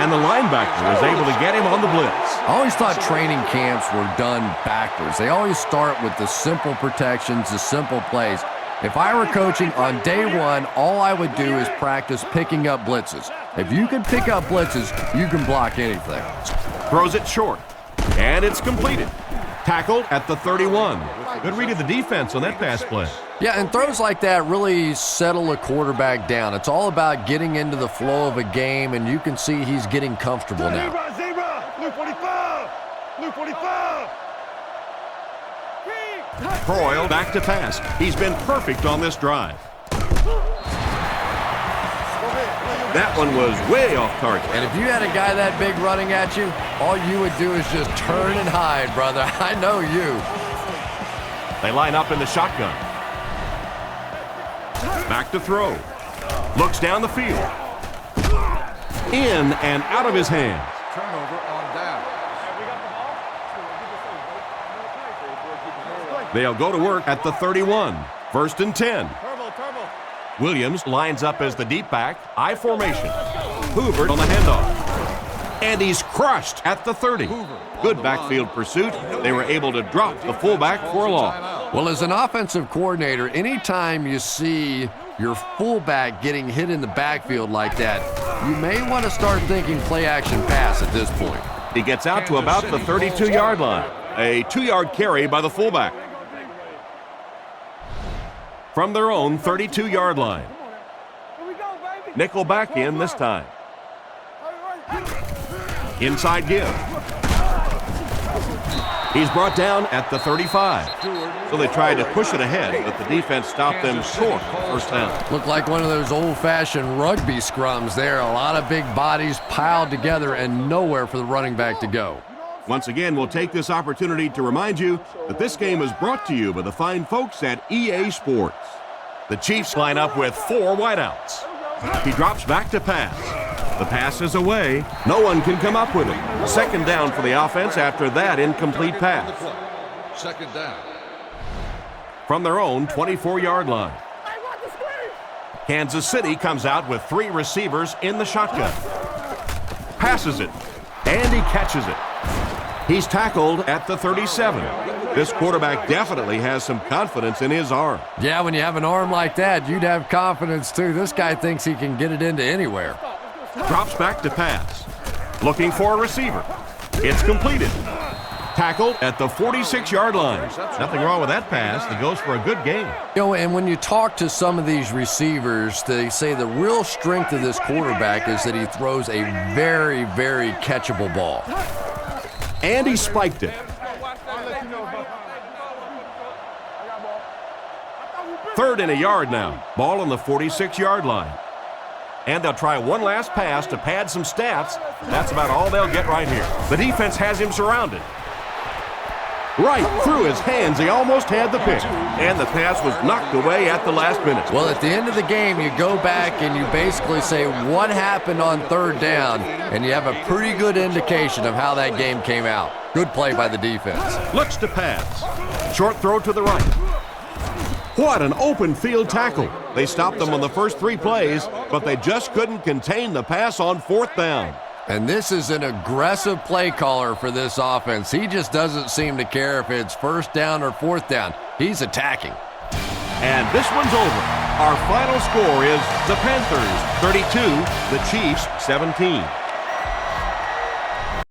and the linebacker is able to get him on the blitz. I always thought training camps were done backwards. They always start with the simple protections, the simple plays. If I were coaching on day one, all I would do is practice picking up blitzes. If you can pick up blitzes, you can block anything. Throws it short, and it's completed. Tackled at the 31. Good read of the defense on that pass play. Yeah, and throws like that really settle a quarterback down. It's all about getting into the flow of a game, and you can see he's getting comfortable now. Zebra! Blue 45! Blue 45! Boyle back to pass. He's been perfect on this drive. That one was way off target. And if you had a guy that big running at you, all you would do is just turn and hide, brother. I know you. They line up in the shotgun. Back to throw. Looks down the field. In and out of his hands. Turnover on down. They'll go to work at the 31. 1st and 10. Williams lines up as the deep back. I formation. Hoover on the handoff. And he's crushed at the 30. Good backfield pursuit. They were able to drop the fullback for a loss. Well, as an offensive coordinator, anytime you see your fullback getting hit in the backfield like that, you may want to start thinking play action pass at this point. He gets out to about the 32-yard line. A 2-yard carry by the fullback. From their own 32-yard line. Nickel back in this time. Inside give. He's brought down at the 35. So they tried to push it ahead, but the defense stopped them short first down. Looked like one of those old-fashioned rugby scrums there. A lot of big bodies piled together and nowhere for the running back to go. Once again, we'll take this opportunity to remind you that this game is brought to you by the fine folks at EA Sports. The Chiefs line up with 4 wideouts. He drops back to pass. The pass is away. No one can come up with it. 2nd down for the offense after that incomplete pass. 2nd down. From their own 24-yard line. Kansas City comes out with 3 receivers in the shotgun. Passes it, and he catches it. He's tackled at the 37. This quarterback definitely has some confidence in his arm. Yeah, when you have an arm like that, you'd have confidence too. This guy thinks he can get it into anywhere. Drops back to pass. Looking for a receiver. It's completed. Tackled at the 46-yard line. Nothing wrong with that pass. That goes for a good gain. You know, and when you talk to some of these receivers, they say the real strength of this quarterback is that he throws a very, very catchable ball. And he spiked it. 3rd and a yard now. Ball on the 46-yard line. And they'll try one last pass to pad some stats. That's about all they'll get right here. The defense has him surrounded. Right through his hands, he almost had the pick. And the pass was knocked away at the last minute. Well, at the end of the game, you go back and you basically say what happened on 3rd down, and you have a pretty good indication of how that game came out. Good play by the defense. Looks to pass. Short throw to the right. What an open field tackle. They stopped them on the first 3 plays, but they just couldn't contain the pass on 4th down. And this is an aggressive play caller for this offense. He just doesn't seem to care if it's 1st down or 4th down. He's attacking. And this one's over. Our final score is the Panthers 32, the Chiefs 17.